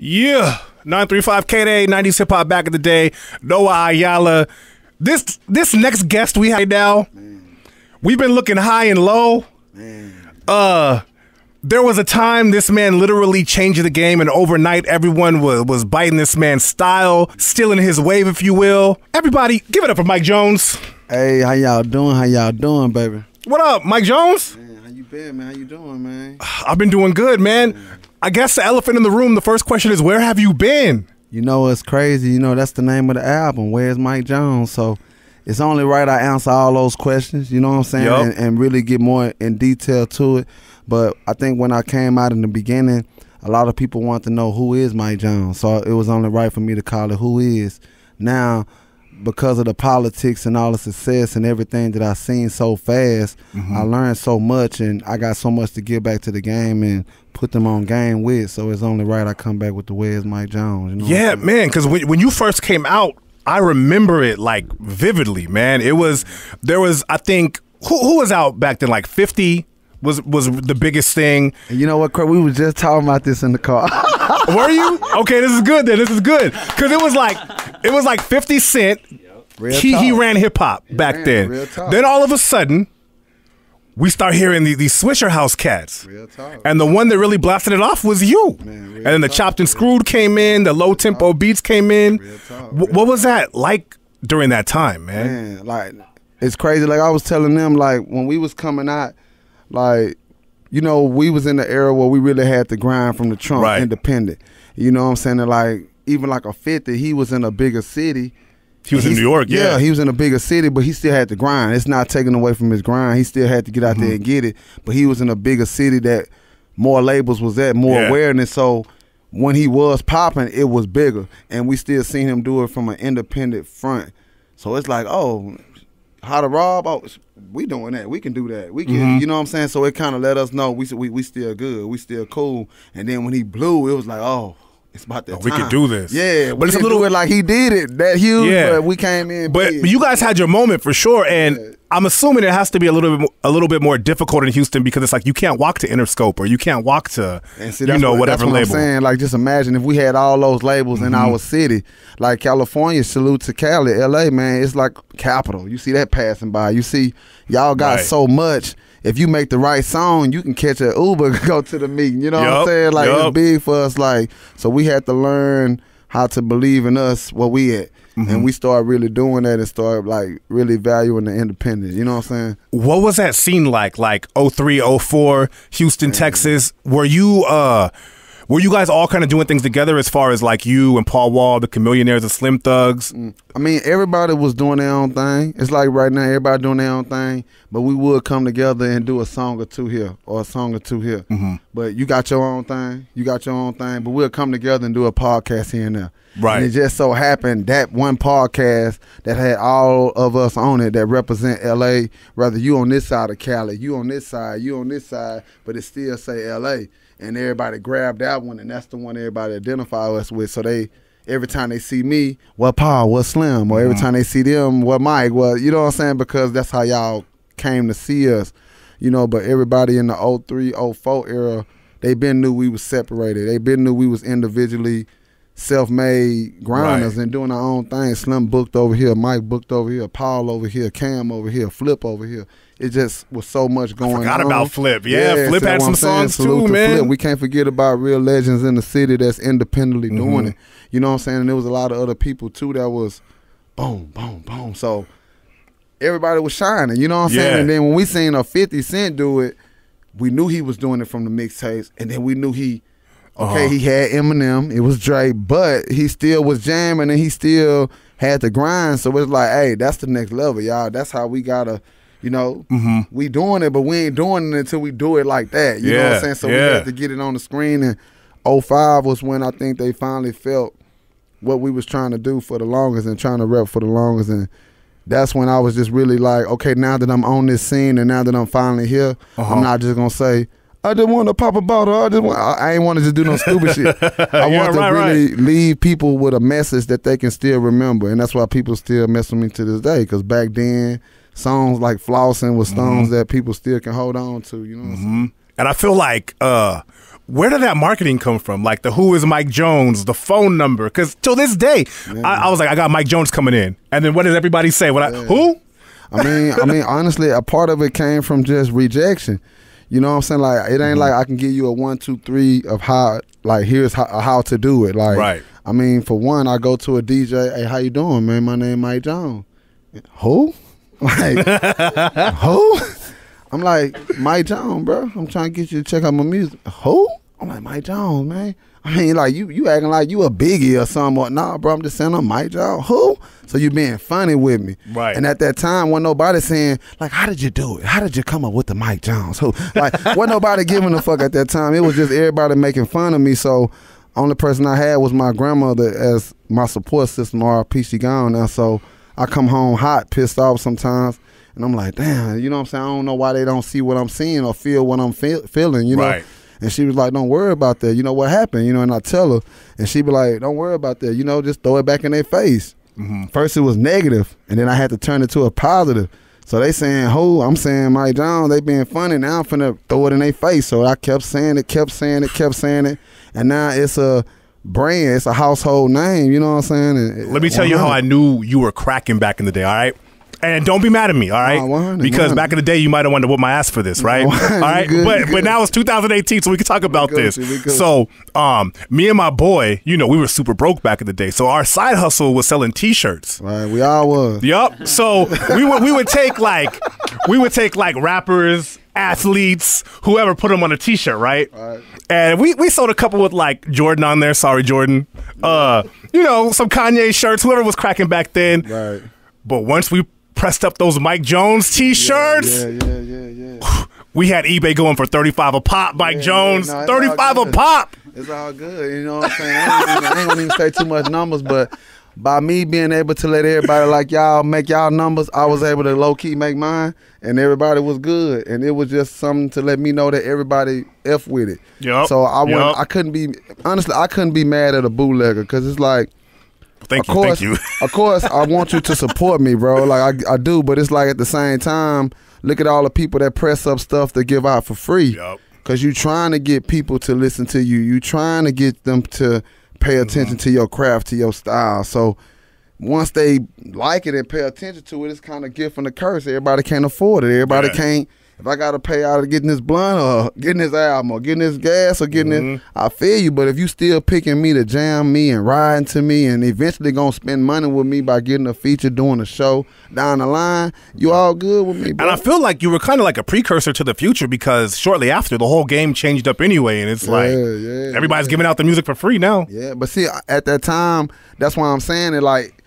Yeah, 935 Kday, 90s hip hop back in the day. Noah Ayala. This next guest we have now, we've been looking high and low. There was a time this man literally changed the game, and overnight everyone was biting this man's style, stealing his wave, if you will. Everybody, give it up for Mike Jones. Hey, how y'all doing? How y'all doing, baby? What up, Mike Jones? Man, how you been, man? How you doing, man? I've been doing good, man. I guess the elephant in the room, the first question is, where have you been? You know, it's crazy. You know, that's the name of the album, Where's Mike Jones? So it's only right I answer all those questions, you know what I'm saying, and really get more in detail to it. But I think when I came out in the beginning, a lot of people want to know who is Mike Jones. So it was only right for me to call it Who Is. Now, because of the politics and all the success and everything that I've seen so fast, I learned so much, and I got so much to give back to the game and put them on game with. So it's only right I come back with the Where's Mike Jones. You know yeah, man, because when you first came out, I remember it like vividly, man. There was, I think, who was out back then? Like 50 was the biggest thing. And you know what, Craig? We was just talking about this in the car. Were you? Okay, this is good then. This is good. Because it was like 50 Cent. He ran hip hop back then. Then all of a sudden, we start hearing these Swisher House cats. Real talk. And the one that really blasted it off was you. Man, and then the Chopped and Screwed came in, the low tempo beats came in. What was that like during that time, man? Man, like, it's crazy. Like I was telling them, like when we was coming out, like, you know, we was in the era where we really had to grind from the trunk, independent. You know what I'm saying? And like, even like a 50, he was in a bigger city. He was in New York, yeah. He was in a bigger city, but he still had to grind. It's not taken away from his grind. He still had to get out there and get it. But he was in a bigger city that more labels was at, more awareness. So when he was popping, it was bigger. And we still seen him do it from an independent front. So it's like, oh, how to rob? Oh, we doing that. We can do that. We can, you know what I'm saying? So it kind of let us know we still good. We still cool. And then when he blew, it was like, oh, it's about that time. We could do this. Yeah, but it's a little bit like he did it that huge, but we came in. But you guys had your moment for sure, and I'm assuming it has to be a little bit more difficult in Houston because it's like you can't walk to Interscope or you can't walk to whatever that's what label. I'm saying. Like just imagine if we had all those labels in our city, like California. Salute to Cali, LA, man. It's like capital. You see that passing by. You see y'all got so much. If you make the right song, you can catch an Uber, go to the meeting. You know what I'm saying? Like it's big for us. Like so, we had to learn how to believe in us where we at, and we started really doing that and started like really valuing the independent. You know what I'm saying? What was that scene like? Like 03, 04, Houston, Texas. Were you guys all kind of doing things together as far as like you and Paul Wall, the Chameleonaires, the Slim Thugs? I mean, everybody was doing their own thing. It's like right now, everybody doing their own thing, but we would come together and do a song or two here or a song or two here. But you got your own thing, but we'll come together and do a podcast here and there. Right. And it just so happened that one podcast that had all of us on it that represent LA, whether you on this side of Cali, you on this side, but it still say LA. And everybody grabbed that one, and that's the one everybody identify us with. So every time they see me, what Paul, what Slim, or every time they see them, what Mike, well, you know what I'm saying? Because that's how y'all came to see us, you know. But everybody in the 03, 04 era, they been knew we was separated. They been knew we was individually self-made grinders and doing our own thing. Slim booked over here, Mike booked over here, Paul over here, Cam over here, Flip over here. It just was so much going on. I forgot about Flip. Yeah, Flip had some songs too, man. Flip. We can't forget about real legends in the city that's independently doing it. You know what I'm saying? And there was a lot of other people too that was boom, boom, boom. So everybody was shining, you know what I'm saying? And then when we seen a 50 Cent do it, we knew he was doing it from the mixtapes, and then we knew he had Eminem, it was Dre, but he still was jamming and he still had to grind. So it's like, hey, that's the next level, y'all. That's how we gotta, you know, we doing it, but we ain't doing it until we do it like that. You know what I'm saying? So we had to get it on the screen, and 05 was when I think they finally felt what we was trying to do for the longest and trying to rep for the longest. And that's when I was just really like, okay, now that I'm on this scene and now that I'm finally here, I'm not just gonna say, I just want to pop a bottle. I ain't want to just do no stupid shit. I want to really leave people with a message that they can still remember. And that's why people still mess with me to this day. Because back then, songs like Flossing was songs that people still can hold on to. You know what I'm saying? And I feel like, where did that marketing come from? Like the Who is Mike Jones, the phone number. Because till this day, I was like, I got Mike Jones coming in. And then what does everybody say? Who? I mean, honestly, a part of it came from just rejection. You know what I'm saying? Like, it ain't like I can give you a 1, 2, 3 of how, like, here's how to do it. Like, right. I mean, for one, I go to a DJ, hey, how you doing, man? My name Mike Jones. Who? Like, who? I'm like, Mike Jones, bro. I'm trying to get you to check out my music. Who? I'm like, Mike Jones, man. I mean, like, you acting like you a Biggie or something. Nah, bro, I'm just saying I'm Mike Jones. Who? So you being funny with me. Right. And at that time, wasn't nobody saying, like, how did you do it? How did you come up with the Mike Jones? Who? Like, wasn't nobody giving a fuck at that time. It was just everybody making fun of me. So only person I had was my grandmother as my support system, RIP, she gone now. So I come home hot, pissed off sometimes. And I'm like, damn, you know what I'm saying? I don't know why they don't see what I'm seeing or feel what I'm feeling, you know? Right. And she was like, don't worry about that. You know what happened? You know, and I tell her, and she be like, don't worry about that. You know, just throw it back in their face. First it was negative, and then I had to turn it to a positive. So they saying, who? I'm saying Mike Jones. They being funny. Now I'm finna throw it in their face. So I kept saying it, kept saying it. And now it's a brand. It's a household name. You know what I'm saying? And let me tell you how I knew you were cracking back in the day, all right? And don't be mad at me, all right? 100, because 100. back in the day, you might have wanted to whip my ass for this, right? 100, all right, but now it's 2018, so we can talk about this. So, me and my boy, you know, we were super broke back in the day. So our side hustle was selling T-shirts. Right, we all was. Yup. So we would take like rappers, athletes, whoever, put them on a T-shirt, right? And we sold a couple with like Jordan on there. Sorry, Jordan. You know, some Kanye shirts. Whoever was cracking back then. Right. But once we pressed up those Mike Jones T-shirts. Yeah. We had eBay going for $35 a pop. Mike Jones, no, $35 a pop. It's all good. You know what I'm saying? I ain't gonna even say too much numbers, but by me being able to let everybody like y'all make y'all numbers, I was able to low key make mine, and everybody was good. And it was just something to let me know that everybody F with it. Yep. So I couldn't be mad at a bootlegger, because it's like, Thank you. Of course, I want you to support me, bro. Like I do, but it's like at the same time, look at all the people that press up stuff to give out for free. Yep. Because you trying to get people to listen to you. You trying to get them to pay attention to your craft, to your style. So once they like it and pay attention to it, it's kind of gift and a curse. Everybody can't afford it. Everybody can't. If I got to pay out of getting this blunt or getting this album or getting this gas or getting it, I feel you. But if you still picking me to jam me and riding to me and eventually going to spend money with me by getting a feature, doing a show down the line, you all good with me, bro. And I feel like you were kind of like a precursor to the future, because shortly after, the whole game changed up anyway. And it's like everybody's giving out the music for free now. Yeah, but see, at that time, that's why I'm saying it, like,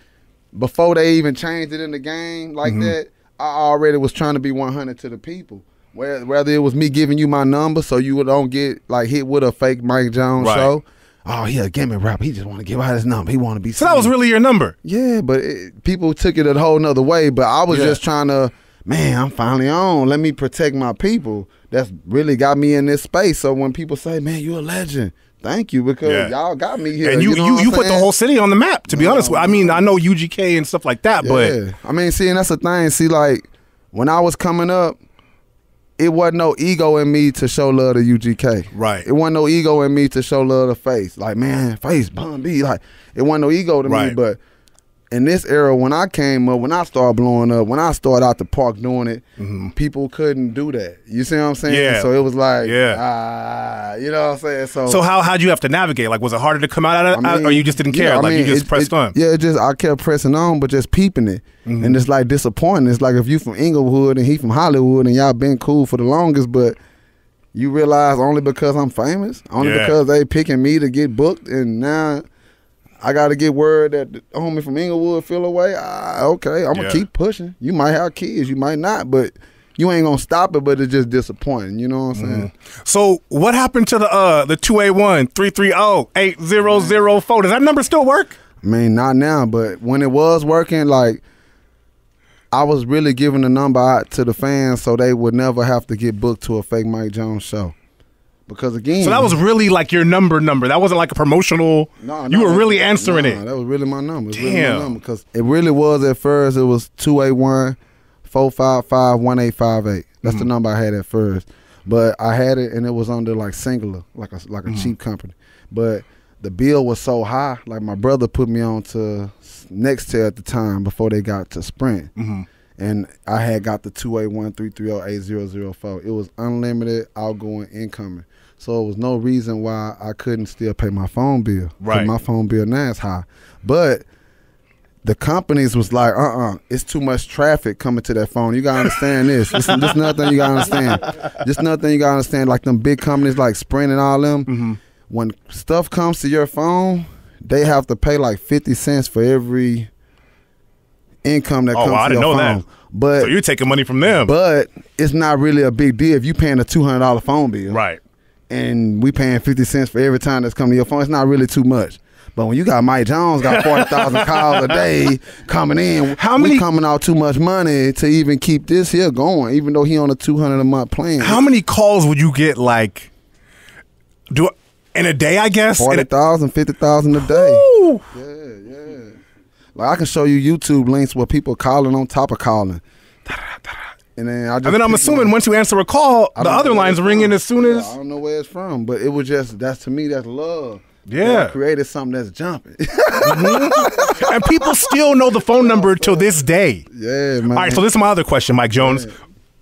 before they even changed it in the game like that, I already was trying to be 100 to the people. Whether it was me giving you my number so you don't get like hit with a fake Mike Jones show. Oh, he a gaming rapper. He just want to give out his number. He want to be. So that was really your number. Yeah, but people took it a whole nother way. But I was just trying to, man, I'm finally on. Let me protect my people. That's really got me in this space. So when people say, man, you're a legend. Thank you, because y'all got me here. And you put the whole city on the map, to be honest. I mean, I know UGK and stuff like that, but I mean, see, and that's the thing. See, like, when I was coming up, it wasn't no ego in me to show love to UGK. Right. It wasn't no ego in me to show love to Face. Like, man, Face, Bun B. Like, it wasn't no ego to me. But in this era, when I came up, when I started blowing up, when I started out the park doing it, people couldn't do that. You see what I'm saying? Yeah. So it was like, you know what I'm saying? So how'd you have to navigate? Like, was it harder to come out of it, or you just didn't care? Like, you just pressed on? Yeah, I kept pressing on, but just peeping it. And it's like disappointing. It's like if you from Inglewood and he from Hollywood and y'all been cool for the longest, but you realize only because I'm famous, only because they picking me to get booked, and now I got to get word that the homie from Inglewood feel away. Okay, I'm going to keep pushing. You might have kids, you might not, but you ain't going to stop it, but it's just disappointing. You know what I'm saying? So what happened to the 281-330-8004? Does that number still work? I mean, not now, but when it was working, like, I was really giving the number out to the fans so they would never have to get booked to a fake Mike Jones show. Because again, so that was really like your number. That wasn't like a promotional. No, you were really answering it. That was really my number. Damn. Really my number, because it really was at first. It was 281-455-1858. That's the number I had at first. But I had it, and it was under like Singular, like a cheap company. But the bill was so high. Like my brother put me on to Nextel at the time before they got to Sprint. And I had got the 281-330-8004. It was unlimited outgoing, incoming. So it was no reason why I couldn't still pay my phone bill. Right. My phone bill now is high. But the companies was like, it's too much traffic coming to that phone. You gotta understand this. This another thing you gotta understand. This another thing you gotta understand. Like them big companies like Sprint and all them, when stuff comes to your phone, they have to pay like 50 cents for every income that comes to your phone. I didn't know that. But, so you're taking money from them. But it's not really a big deal if you paying a $200 phone bill. Right. And we paying 50 cents for every time that's coming to your phone. It's not really too much. But when you got Mike Jones got 40,000 calls a day coming in, we coming out too much money to even keep this here going, even though he on a $200 a month plan. How many calls would you get like in a day, I guess? 40,000, 50,000 a day. Woo! Yeah. Like I can show you YouTube links where people calling on top of calling. And then I'm assuming once you answer a call, the other lines ring in as soon as. I don't know where it's from, but it was just, to me, that's love. Yeah. I created something that's jumping. And people still know the phone number till this day. Yeah, man. All right, so this is my other question, Mike Jones. Yeah.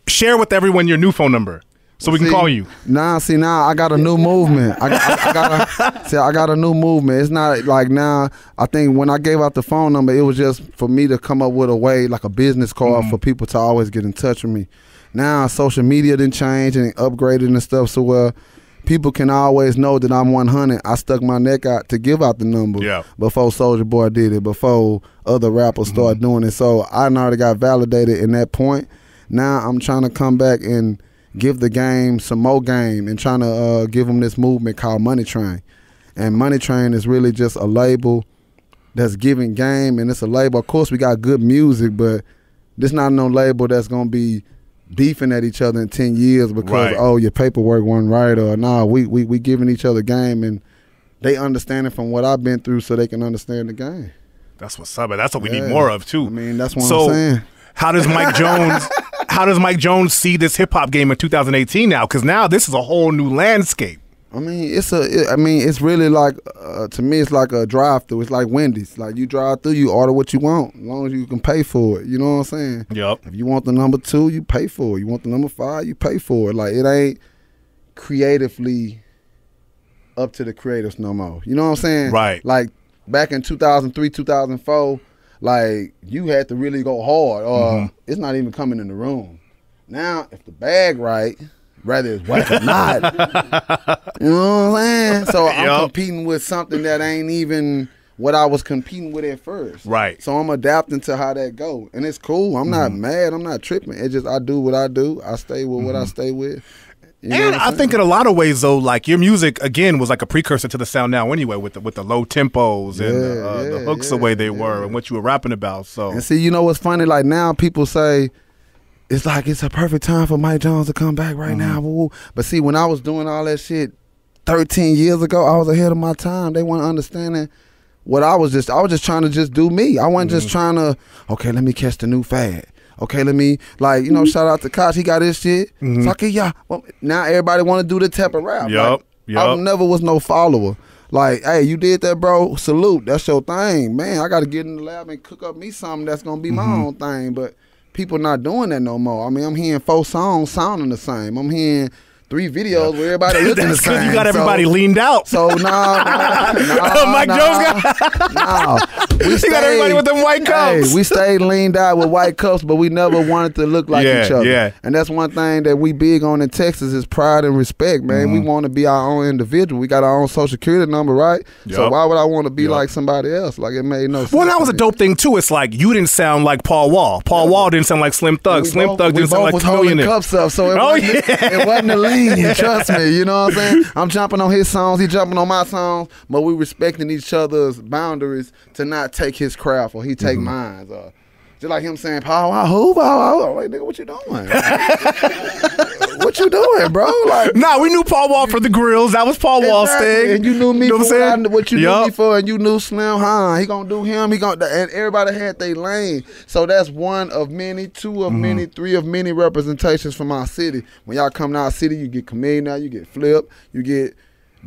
Share with everyone your new phone number so we can call you. Now I got a new movement. I got a new movement. It's not like now, I think when I gave out the phone number, it was just for me to come up with a way, like a business card for people to always get in touch with me. Now social media didn't change and upgraded and stuff, so people can always know that I'm 100. I stuck my neck out to give out the number before Soulja Boy did it, before other rappers started doing it. So I already got validated in that point. Now I'm trying to come back and give the game some more game and trying to give them this movement called Money Train. And Money Train is really just a label that's giving game, and it's a label. Of course, we got good music, but this not no label that's going to be beefing at each other in 10 years because, your paperwork wasn't right, or we giving each other game, and they understand it from what I've been through so they can understand the game. That's what's up, and that's what we need more of, too. I mean, that's what I'm saying. How does Mike Jones see this hip hop game in 2018 now? Because now this is a whole new landscape. I mean, it's really like to me, it's like a drive-through. It's like Wendy's. Like you drive through, you order what you want, as long as you can pay for it. You know what I'm saying? Yep. If you want the number 2, you pay for it. You want the number 5, you pay for it. Like it ain't creatively up to the creators no more. You know what I'm saying? Right. Like back in 2003, 2004. Like, you had to really go hard, or it's not even coming in the room. Now, if the bag right, whether it's whack or not, you know what I'm saying? So I'm competing with something that ain't even what I was competing with at first. Right. So I'm adapting to how that go. And it's cool. I'm not mad. I'm not tripping. It's just I do what I do. I stay with what I stay with. You know and I think in a lot of ways, though, like your music again was like a precursor to the sound now, anyway, with the low tempos and the hooks the way they were and what you were rapping about. So and see, you know what's funny? Like now, people say it's like it's a perfect time for Mike Jones to come back right now. Woo-woo. But see, when I was doing all that shit 13 years ago, I was ahead of my time. They weren't understanding what I was just trying to just do me. I wasn't just trying to let me catch the new fad. Okay, let me, shout out to Koch. He got his shit. So well, now everybody want to do the type of rap. I never was no follower. Like, hey, you did that, bro. Salute. That's your thing. Man, I got to get in the lab and cook up me something that's going to be my own thing. But people not doing that no more. I mean, I'm hearing 4 songs sounding the same. I'm hearing 3 videos where everybody looking the same. That's because you got everybody leaned out. So, Mike Jones got we got everybody with them white cups. Hey, we stayed leaned out with white cups, but we never wanted to look like each other. Yeah. And that's one thing that we big on in Texas is pride and respect, man. We want to be our own individual. We got our own social security number, right? So why would I want to be like somebody else? Like, it made no sense. Well, that was a dope thing, too. It's like you didn't sound like Paul Wall. Paul Wall didn't sound like Slim Thug. Slim Thug didn't sound like Chameleon. Cups up, so it wasn't a lean. Trust me. You know what I'm saying? I'm jumping on his songs, he jumping on my songs, but we respecting each other's boundaries to not take his craft or he take mine. Just like him saying, Paul Wall, who? Paul Wall? I'm like, nigga, what you doing? What you doing, bro? Like, nah, we knew Paul Wall for the grills. That was Paul Wall's thing. And you knew me for what you yep. knew me for, and you knew Slim, he gonna do him. And everybody had their lane. So that's one of many, two of many, three of many representations from our city. When y'all come to our city, you get Chameleon now, you get Flip, you get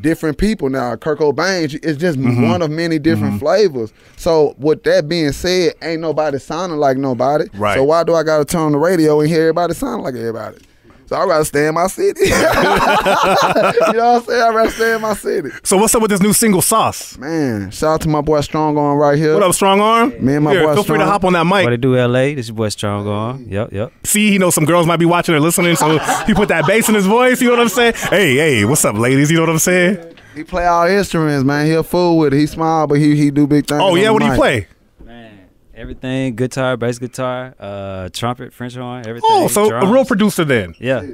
different people now. Kurt Cobain, it's just one of many different flavors. So with that being said, ain't nobody sounding like nobody. Right. So why do I gotta turn on the radio and hear everybody sound like everybody? So I'd rather stay in my city. You know what I'm saying? I'd rather stay in my city. So what's up with this new single, Sauce? Man, shout out to my boy Strong Arm right here. What up, Strong Arm? Me and my boy feel free to hop on that mic. What it do, LA? This your boy Strong Arm. Yep. See, he knows some girls might be watching or listening, so he put that bass in his voice. You know what I'm saying? Hey, what's up, ladies? You know what I'm saying? He play all instruments, man. He a fool with it. He smile, but he do big things. Oh, yeah? What do you play? Everything, guitar, bass guitar, trumpet, French horn, everything. Oh, so drums. a real producer then. Yeah.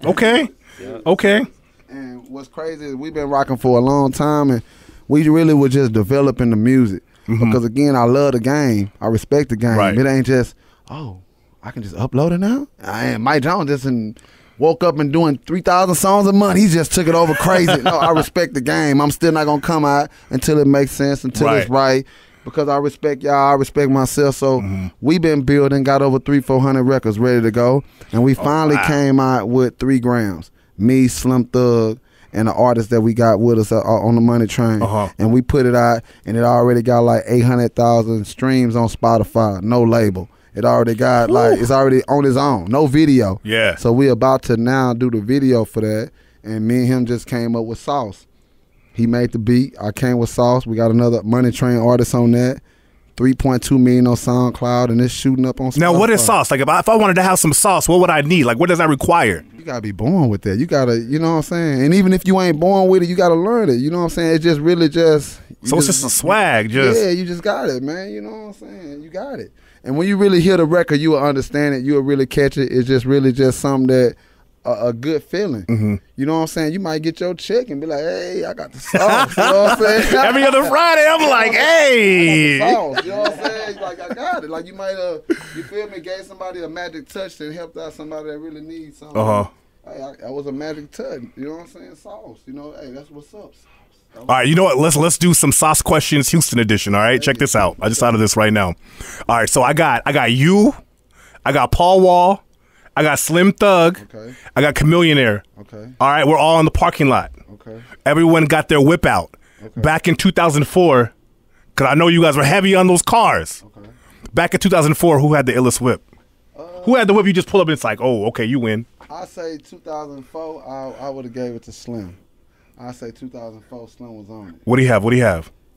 Okay. Yep. Okay. And what's crazy is we've been rocking for a long time, and we really were just developing the music. Because again, I love the game. I respect the game. Right. It ain't just, I can just upload it now? And Mike Jones just woke up and doing 3,000 songs a month. He just took it over crazy. No, I respect the game. I'm still not going to come out until it makes sense, until it's right. Because I respect y'all, I respect myself. So we been building, got over 300-400 records ready to go. And we finally came out with 3 grams. Me, Slim Thug, and the artist that we got with us on the Money Train. And we put it out, and it already got like 800,000 streams on Spotify, no label. It already got it's already on its own, no video. Yeah. So we about to now do the video for that. And me and him just came up with Sauce. He made the beat. I came with Sauce. We got another Money Train artist on that. 3.2 million on SoundCloud, and it's shooting up on Spotify. Now, what is Sauce? Like, if I wanted to have some sauce, what would I need? Like, what does that require? You got to be born with that. You got to, you know what I'm saying? And even if you ain't born with it, you got to learn it. You know what I'm saying? It's just really just... So it's just a swag, just... Yeah, you just got it, man. You know what I'm saying? You got it. And when you really hear the record, you will understand it. You will really catch it. It's just really just something that... A good feeling. You know what I'm saying? You might get your check and be like, hey, I got the sauce. You know what I'm saying? Every other Friday, I'm like, hey. Sauce, you know what I'm saying? Like, I got it. Like, you might you feel me, gave somebody a magic touch that helped out somebody that really needs something. Hey, that was a magic touch. You know what I'm saying? Sauce. You know, hey, that's what's up. All right, you know what? Let's do some Sauce Questions Houston edition, all right? Check this out. I just thought of this right now. All right, so I got you. I got Paul Wall. I got Slim Thug. Okay. I got Chameleon. Okay. All right, we're all in the parking lot. Okay. Everyone got their whip out. Okay. Back in 2004, because I know you guys were heavy on those cars. Okay. Back in 2004, who had the illest whip? Who had the whip you just pull up and it's like, oh, okay, you win? I say 2004, I would have gave it to Slim. I say 2004, Slim was on it. What do you have?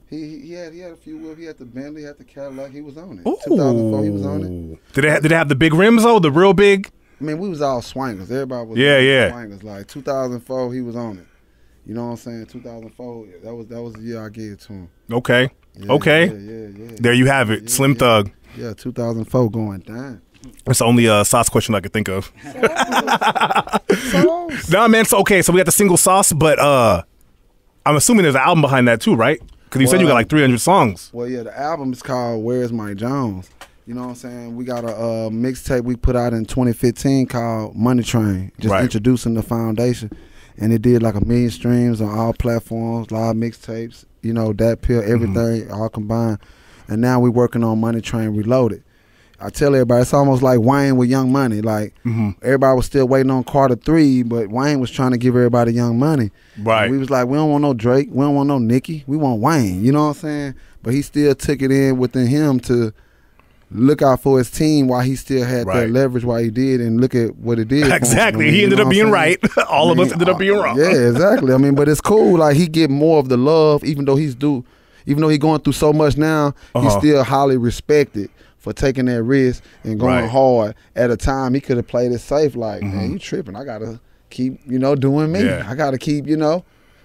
He had a few whips. He had the Bentley, he had the Cadillac. He was on it. Ooh. 2004, he was on it. Did they have the big rims though? The real big? I mean, we was all swangers. Everybody was swangers. Like 2004, he was on it. You know what I'm saying? 2004, that was the year I gave it to him. Okay. Yeah. There you have it. Slim Thug. Yeah, 2004 going down. That's the only Sauce question I could think of. Nah, man. So we got the single Sauce, but I'm assuming there's an album behind that too, right? Because you said you got like 300 songs. Well, yeah, the album is called Where's Mike Jones. You know what I'm saying? We got a mixtape we put out in 2015 called Money Train, just introducing the foundation. And it did like 1 million streams on all platforms, live mixtapes, you know, that pill, everything, all combined. And now we're working on Money Train Reloaded. I tell everybody, it's almost like Wayne with Young Money. Like, everybody was still waiting on Carter 3, but Wayne was trying to give everybody Young Money. Right. And we was like, we don't want no Drake. We don't want no Nicki. We want Wayne. You know what I'm saying? But he still took it in within him to look out for his team while he still had that leverage while he did, and look at what it did. Exactly. He ended up being right. All of us ended up being wrong. Yeah, exactly. I mean, but it's cool. Like, he get more of the love, even though he going through so much now, he's still highly respected for taking that risk and going hard at a time he could have played it safe. Like, man, you tripping. I got to keep, doing me. Yeah. I got to keep,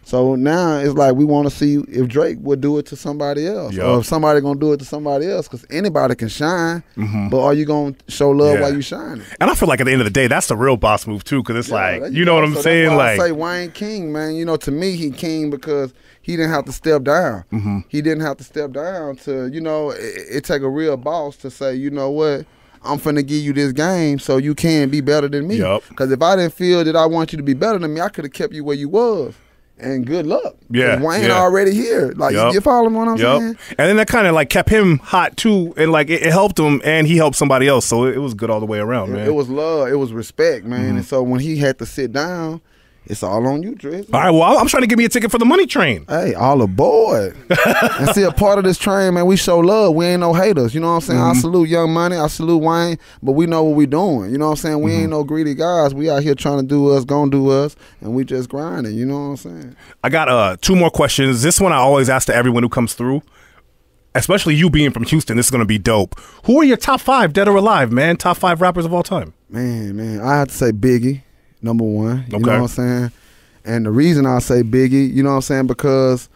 So now it's like we want to see if Drake would do it to somebody else, or if somebody gonna do it to somebody else, because anybody can shine, but are you gonna show love while you shining? And I feel like at the end of the day, that's the real boss move too, because it's like, you know what I'm saying? That's why like, I say Wayne King, man. You know, to me, he king because he didn't have to step down. He didn't have to step down to, you know, it take a real boss to say, you know what, I'm finna give you this game so you can be better than me. Because if I didn't feel that I want you to be better than me, I could have kept you where you was. And good luck. Wayne already here. Like, you follow what I'm saying? And then that kind of like kept him hot too, and like it helped him, and he helped somebody else. So it was good all the way around, man. It was love. It was respect, man. And so when he had to sit down, it's all on you, Drizzy. All right, well, I'm trying to give me a ticket for the money train. Hey, all aboard. And see, a part of this train, man, we show love. We ain't no haters. You know what I'm saying? I salute Young Money. I salute Wayne. But we know what we doing. You know what I'm saying? We ain't no greedy guys. We out here trying to do us, gonna do us, and we just grinding. You know what I'm saying? I got 2 more questions. This one I always ask to everyone who comes through, especially you being from Houston. This is going to be dope. Who are your top 5, dead or alive, man? Top 5 rappers of all time? Man, I have to say Biggie. Number 1, you know what I'm saying? And the reason I say Biggie, you know what I'm saying, because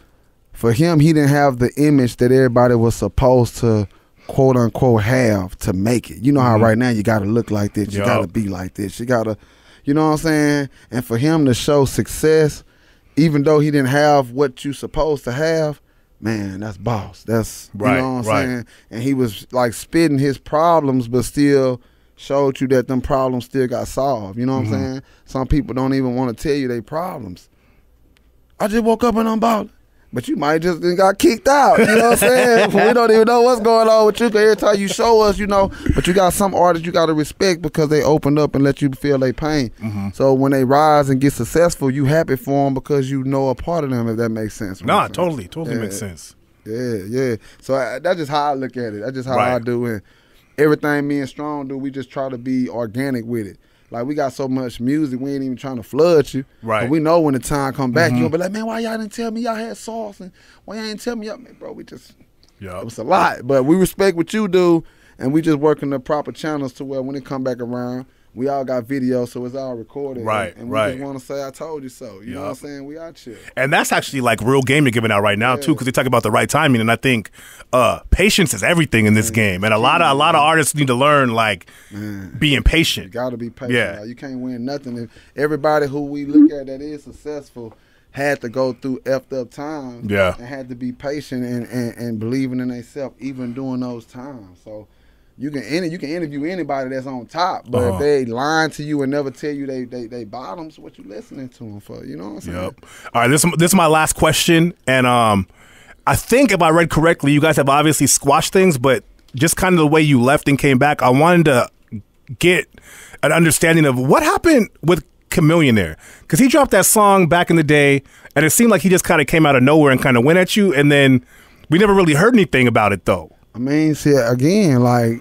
for him, he didn't have the image that everybody was supposed to, quote unquote, have to make it. You know how right now you got to look like this, you got to be like this, you got to, you know what I'm saying? And for him to show success, even though he didn't have what you supposed to have, man, that's boss. That's, you know what I'm saying? And he was like spitting his problems, but still showed you that them problems still got solved. You know what I'm saying? Some people don't even want to tell you their problems. I just woke up and I'm balling. But you might just got kicked out. You know what I'm saying? We don't even know what's going on with you, because every time you show us, you know, but you got some artists you got to respect because they opened up and let you feel their pain. So when they rise and get successful, you happy for them because you know a part of them, if that makes sense. Nah, totally makes sense. Yeah. So that's just how I look at it. That's just how I do it. Everything me and Strong do, we just try to be organic with it. Like, we got so much music, we ain't even trying to flood you. But we know when the time come back, you'll be like, man, why y'all didn't tell me y'all had sauce? And why y'all didn't tell me? Man, bro, we just, it was a lot. But we respect what you do, and we just working the proper channels to where when it come back around, we all got video, so it's all recorded. And we just want to say, I told you so. You know what I'm saying? We out here. And that's actually like real game you're giving out right now, too, because they talk about the right timing. And I think patience is everything in this game. And a lot of artists need to learn, like, being patient. You got to be patient. Like, you can't win nothing. If everybody who we look at that is successful had to go through effed up times and had to be patient and believing in themselves even during those times. So you can interview anybody that's on top, but if they lying to you and never tell you they bottoms, what you listening to them for? You know what I'm saying? All right, this is my last question, and I think if I read correctly, you guys have obviously squashed things, but just kind of the way you left and came back, I wanted to get an understanding of what happened with Chamillionaire, because he dropped that song back in the day, and it seemed like he just kind of came out of nowhere and kind of went at you, and then we never really heard anything about it though. I mean, see, again, like,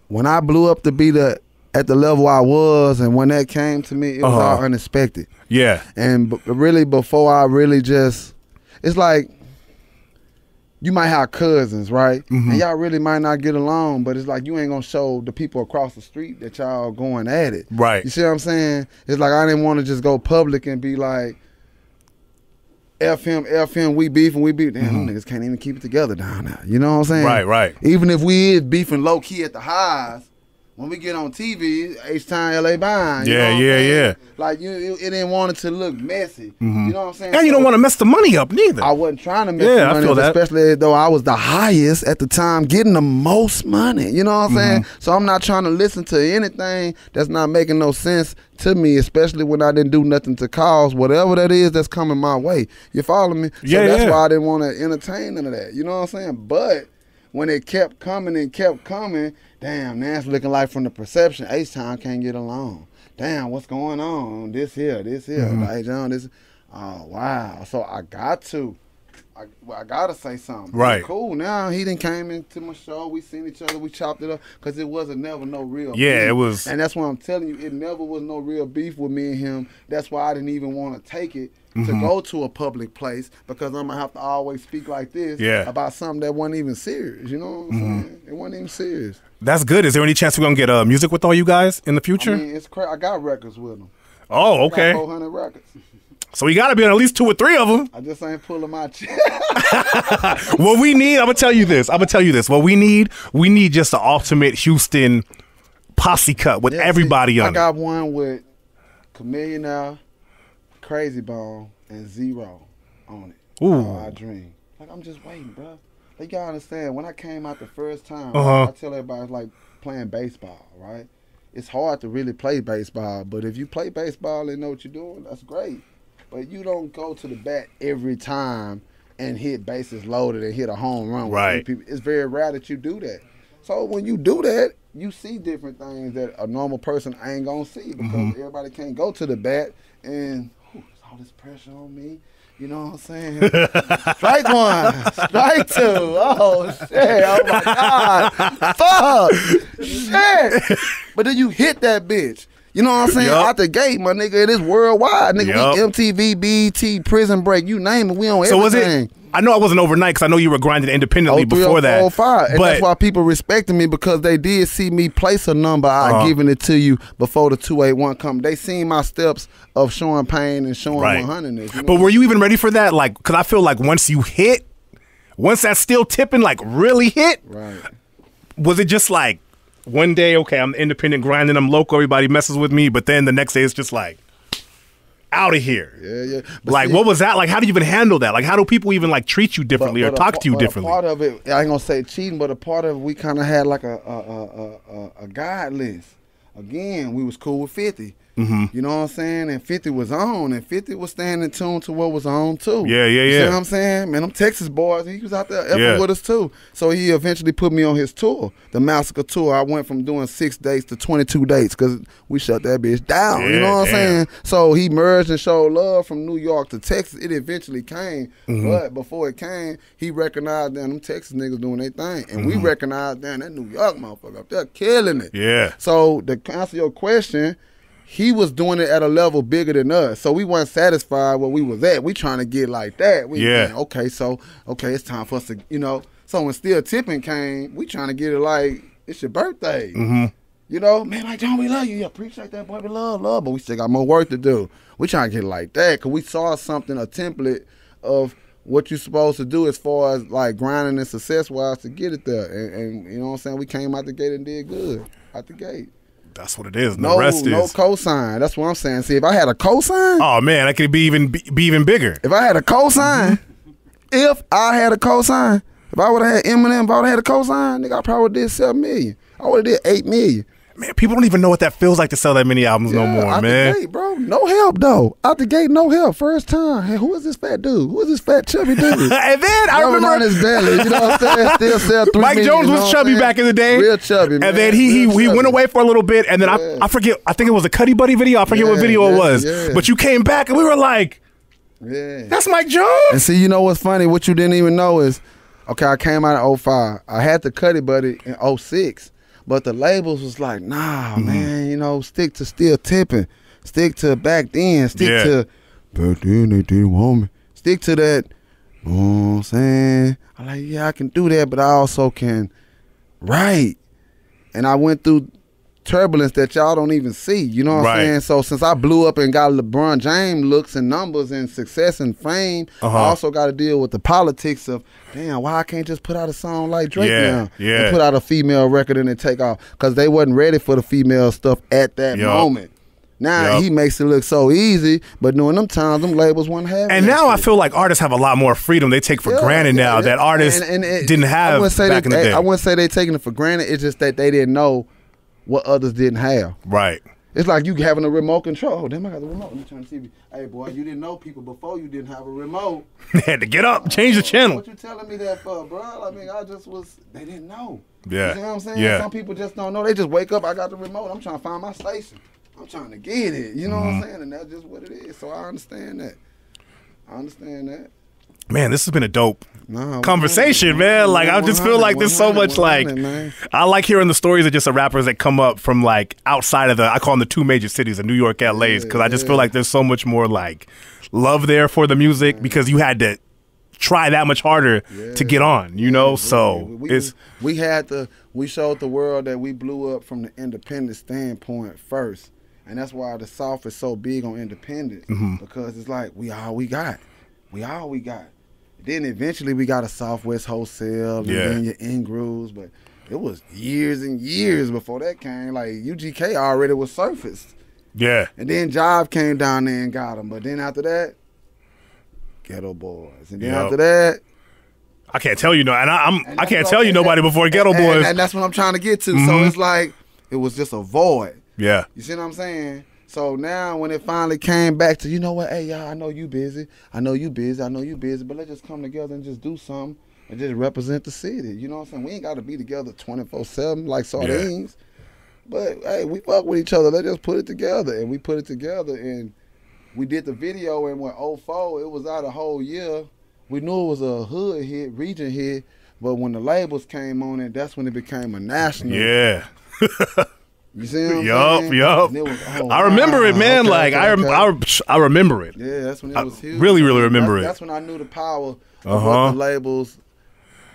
when I blew up to be at the level I was, and when that came to me, it was all unexpected. And really, before I really just, it's like, you might have cousins, right? And y'all really might not get along, but it's like you ain't gonna show the people across the street that y'all going at it. You see what I'm saying? It's like I didn't want to just go public and be like, F him, we beefing. Damn, them niggas can't even keep it together down there. You know what I'm saying? Even if we is beefing low key at the highs, when we get on TV, H-Town, LA Bond. Like, it didn't want it to look messy. You know what I'm saying? And you don't want to mess the money up neither. I wasn't trying to mess the money up, especially though I was the highest at the time, getting the most money. You know what I'm saying? So I'm not trying to listen to anything that's not making no sense to me, especially when I didn't do nothing to cause whatever that is that's coming my way. You follow me? So that's why I didn't want to entertain none of that. You know what I'm saying? But when it kept coming and kept coming, damn, now it's looking like from the perception, H-Town can't get along. Damn, what's going on? This here. Like, John, this. Oh, wow. So I got to say something. Cool. Now he done came into my show. We seen each other. We chopped it up because it wasn't never no real beef. It was. And that's why I'm telling you, it never was no real beef with me and him. That's why I didn't even want to take it to go to a public place, because I'm going to have to always speak like this about something that wasn't even serious. You know what I'm saying? It wasn't even serious. That's good. Is there any chance we're going to get music with all you guys in the future? I mean, it's crazy. I got records with them. Oh, okay. I got 400 records. So we got to be on at least 2 or 3 of them. I just ain't pulling my chest. What we need, I'm gonna tell you this. What we need just the ultimate Houston posse cut with everybody on it. I got one with Chameleon, Crazy Bone, and Zero on it. Ooh. I Dream. Like, I'm just waiting, bro. Like, y'all understand, when I came out the first time, I tell everybody it's like playing baseball, right? It's hard to really play baseball, but if you play baseball and know what you're doing, that's great. But you don't go to the bat every time and hit bases loaded and hit a home run with 3 people. It's very rare that you do that. So when you do that, you see different things that a normal person ain't gonna see because everybody can't go to the bat and there's all this pressure on me. You know what I'm saying? Strike 1, strike 2. Oh shit! Oh my god! Fuck! Shit! But then you hit that bitch. You know what I'm saying? Out the gate, my nigga, it is worldwide. Nigga, we MTV, BET, Prison Break, you name it, we on everything. So was it, I know I wasn't overnight because I know you were grinding independently before that. 05. And that's why people respected me because they did see me place a number out giving it to you before the 281 come. They seen my steps of showing pain and showing 100ness. You know? But were you even ready for that? Like, because I feel like once that's still tipping, like really hit, was it just like, one day, okay, I'm independent grinding, I'm local, everybody messes with me, but then the next day it's just like, out of here. Yeah. But like, what was that? Like, how do you even handle that? Like, how do people even like treat you differently or talk to you differently? A part of it, I ain't gonna say cheating, but a part of it, we kind of had like a guide list. Again, we was cool with 50. You know what I'm saying? And 50 was on, and 50 was staying in tune to what was on too. Yeah. You see what I'm saying? Man, them Texas boys, he was out there effing with us too. So he eventually put me on his tour, the Massacre Tour. I went from doing 6 dates to 22 dates because we shut that bitch down. You know what I'm saying? So he merged and showed love from New York to Texas. It eventually came, but before it came, he recognized them Texas niggas doing their thing, and we recognized that New York motherfucker up there killing it. Yeah. So to answer your question, he was doing it at a level bigger than us, so we weren't satisfied where we was at. We trying to get like that. Okay, it's time for us to, you know. So when Still Tipping came, we trying to get it like it's your birthday. You know, man, like John, we love you. Yeah, appreciate that, boy. We love, but we still got more work to do. We trying to get it like that because we saw something, a template of what you're supposed to do as far as like grinding and success wise to get it there. And you know what I'm saying? We came out the gate and did good out the gate. That's what it is. The rest is no cosign. That's what I'm saying. See, if I had a cosign, oh man, that could be even bigger. If I had a cosign, if I would have had Eminem, if I would have had a cosign, nigga, I probably would have did 7 million. I would have did 8 million. Man, people don't even know what that feels like to sell that many albums no more, out man. The gate, bro. No help, though. Out the gate, no help. First time. Hey, who is this fat dude? Who is this fat chubby dude? And then I remember on his belly. You know what I'm saying? Still sell 3 Mike million, Jones was chubby back in the day. Real chubby, man. And then he went away for a little bit, and then I forget. I think it was a Cuddy Buddy video. I forget what video it was. But you came back, and we were like, that's Mike Jones. And see, you know what's funny? What you didn't even know is, okay, I came out in 05. I had the Cuddy Buddy in 06. But the labels was like, nah, man, you know, stick to Still Tipping. Stick to back then. Stick to, back then they didn't want me. Stick to that, you know what I'm saying? I'm like, yeah, I can do that, but I also can write. And I went through turbulence that y'all don't even see, you know what I'm saying? So since I blew up and got LeBron James looks and numbers and success and fame, I also got to deal with the politics of, damn, why I can't just put out a song like Drake now and put out a female record and then take off? Because they wasn't ready for the female stuff at that moment. Now he makes it look so easy, but during them times, them labels weren't having. And now I feel like artists have a lot more freedom. They take for granted now that artists didn't have back in the day. I wouldn't say they taking it for granted. It's just that they didn't know what others didn't have. Right. It's like you having a remote control. Oh, damn, I got the remote. Let me turn the TV. Hey, boy, you didn't know people before you didn't have a remote. They had to get up, change the channel. What you telling me that for, bro? I mean, they didn't know. Yeah. You see what I'm saying? Some people just don't know. They just wake up, I got the remote. I'm trying to find my station. I'm trying to get it. You know what I'm saying? And that's just what it is. So I understand that. Man, this has been a dope conversation, man. Like, I just feel like there's so much, like, I like hearing the stories of just the rappers that come up from, like, outside of I call them the 2 major cities of New York, LA, because I just feel like there's so much more, like, love there for the music because you had to try that much harder to get on, you know? So we showed the world that we blew up from the independent standpoint first. And that's why the South is so big on independence, because it's like we all we got. We all we got. Then eventually we got a Southwest wholesale and then your in-grooves, but it was years and years before that came. Like UGK already was surfaced. Yeah. And then Jive came down there and got them. But then after that, Ghetto Boys. And then after that, I can't tell you no, and I can't tell you nobody before Ghetto Boys. And that's what I'm trying to get to. So it's like it was just a void. Yeah. You see what I'm saying? So now when it finally came back to, you know what, hey, y'all, I know you busy. I know you busy. I know you busy. But let's just come together and just do something and just represent the city. You know what I'm saying? We ain't got to be together 24/7 like sardines. Yeah. But, hey, we fuck with each other. Let's just put it together. And we put it together. And we did the video in 2004. It was out a whole year. We knew it was a hood hit, region hit. But when the labels came on it, that's when it became a national. Yeah. You see what I'm saying? Yup. I remember it, man. I remember it. Yeah, that's when it was huge. Really remember it. That's when I knew the power of what the labels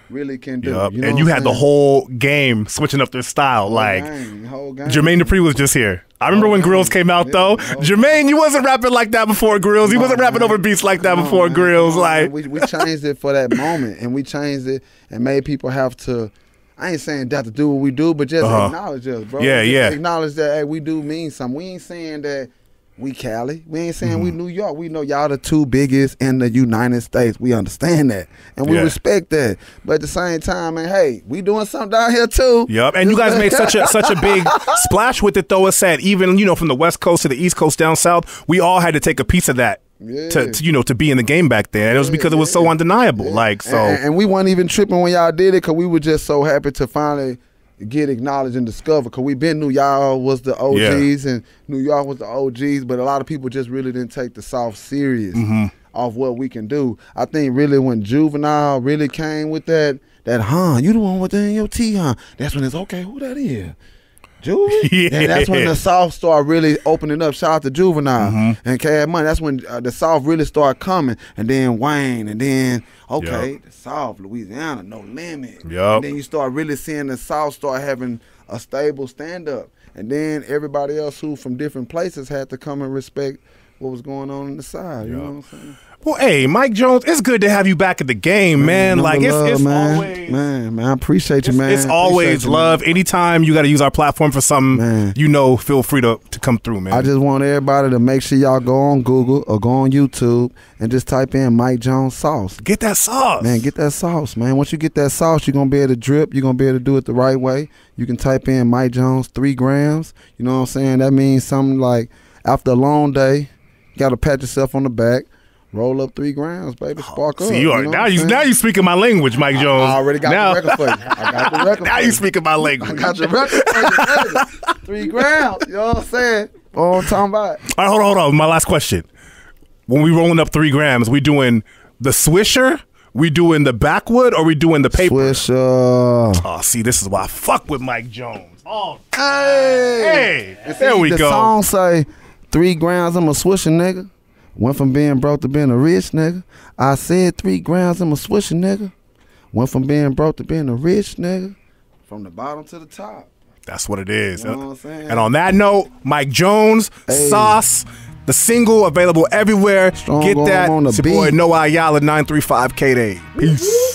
really can do. Yep. You know and you had the whole game switching up their style. Whole game. Jermaine Dupri was just here. I remember when Grills came out, though. Jermaine, you wasn't rapping like that before Grills. You wasn't rapping over beats like that before Grills. Like we changed it for that moment, and we changed it and made people have to. I ain't saying that to do what we do, but just acknowledge us, bro. Yeah. Acknowledge that, hey, we do mean something. We ain't saying that we Cali. We ain't saying we New York. We know y'all the two biggest in the United States. We understand that. And we respect that. But at the same time, man, hey, we doing something down here too. Yep. And you guys made such a big splash with it, though. It's sad. Even, from the West Coast to the East Coast down south, we all had to take a piece of that. Yeah. To be in the game back then. And it was because it was so undeniable. Yeah. And we weren't even tripping when y'all did it, because we were just so happy to finally get acknowledged and discovered, because we been knew y'all was the OGs and New York was the OGs, but a lot of people just really didn't take the South serious off what we can do. I think really when Juvenile really came with that you the one with the NUT, that's when it's okay, who that is? Juvie? And that's when the South started really opening up. Shout out to Juvenile and Cash Money. That's when the South really started coming. And then Wayne, and then, the South, Louisiana, No Limit. And then you start really seeing the South start having a stable stand-up. And then everybody else who from different places had to come and respect what was going on the side. You know what I'm saying? Well, hey, Mike Jones, it's good to have you back at the game, man. Like it's always, man. I appreciate you, man. It's always love. Anytime you got to use our platform for something, feel free to come through, man. I just want everybody to make sure y'all go on Google or go on YouTube and just type in Mike Jones sauce. Get that sauce, man. Get that sauce, man. Once you get that sauce, you're gonna be able to drip. You're gonna be able to do it the right way. You can type in Mike Jones 3 grams. You know what I'm saying? That means something like after a long day, you gotta pat yourself on the back. Roll up 3 grams, baby. Spark up. See, now you speaking my language, Mike Jones. I already got the record for you. I got the record. Now you speaking my language. I got the record for you, baby. 3 grams. You know what I'm saying? What I'm talking about. All right, hold on. My last question. When we rolling up 3 grams, we doing the Swisher, we doing the backwood, or we doing the paper? Swisher. Oh, see, this is why I fuck with Mike Jones. Oh, hey. There we go. The song say 3 grams, I'm a Swisher, nigga. Went from being broke to being a rich nigga. I said 3 grams, I'm a Swisher, nigga. Went from being broke to being a rich nigga. From the bottom to the top. That's what it is. You know what I'm saying? And on that note, Mike Jones, Sauce, the single available everywhere. Strong Get that. on the it's your boy Noah Ayala, 935 Kday. Peace.